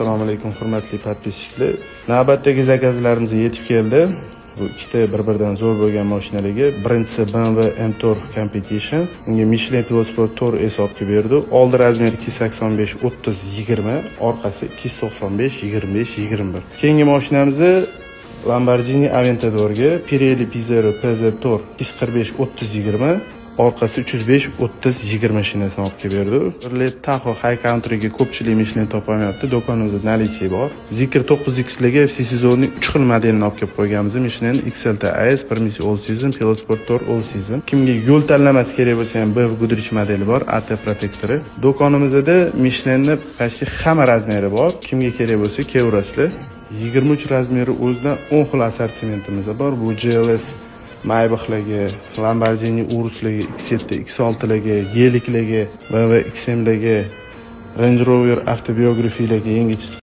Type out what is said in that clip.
Assalomu alaykum hurmatli podpischilar. Navbatdagi zakazlarimiz yetib keldi. Bu ikkita bir-biridan zo'r bo'lgan mashinalarga. Birinchisi BMW M-Tour Competition. Unga Michelin Pilot Sport Tour hisobga berdi. Oldi razmeri 285 30 20, orqasi 295 25 21. Keyingi mashinamiz Lamborghini Aventador'ga Pirelli P0 PZ Tour 245 30 20. Orqasi 305 30 20 shinasini olib kelib berdi. Chevrolet Tahoe High Country'ga ko'pchilik Michelin topolmayapti. Do'konimizda nalichi bor. Zikr 9X larga FC Season'ning 3 xil modelini olib kelib qo'yganmiz. Michelin XLT AS, Permis All Season, Pilot Sport Tour All Season. Kimga yo'l tanlaması kerak bo'lsa ham BF Goodrich modeli bor, AT protektori. Do'konimizda Michelinning почти hamma razmeri bor. Kimga kerak bo'lsa kelaverasizlar. 23 razmeri o'zidan 10 xil assortimentimiz bor. Bu GLS Maybach'larga, Lamborghini Urus'larga, X7, X6'larga, Gelik'larga, BMW XM'larga, Range Rover avtobiografiyalarga yangi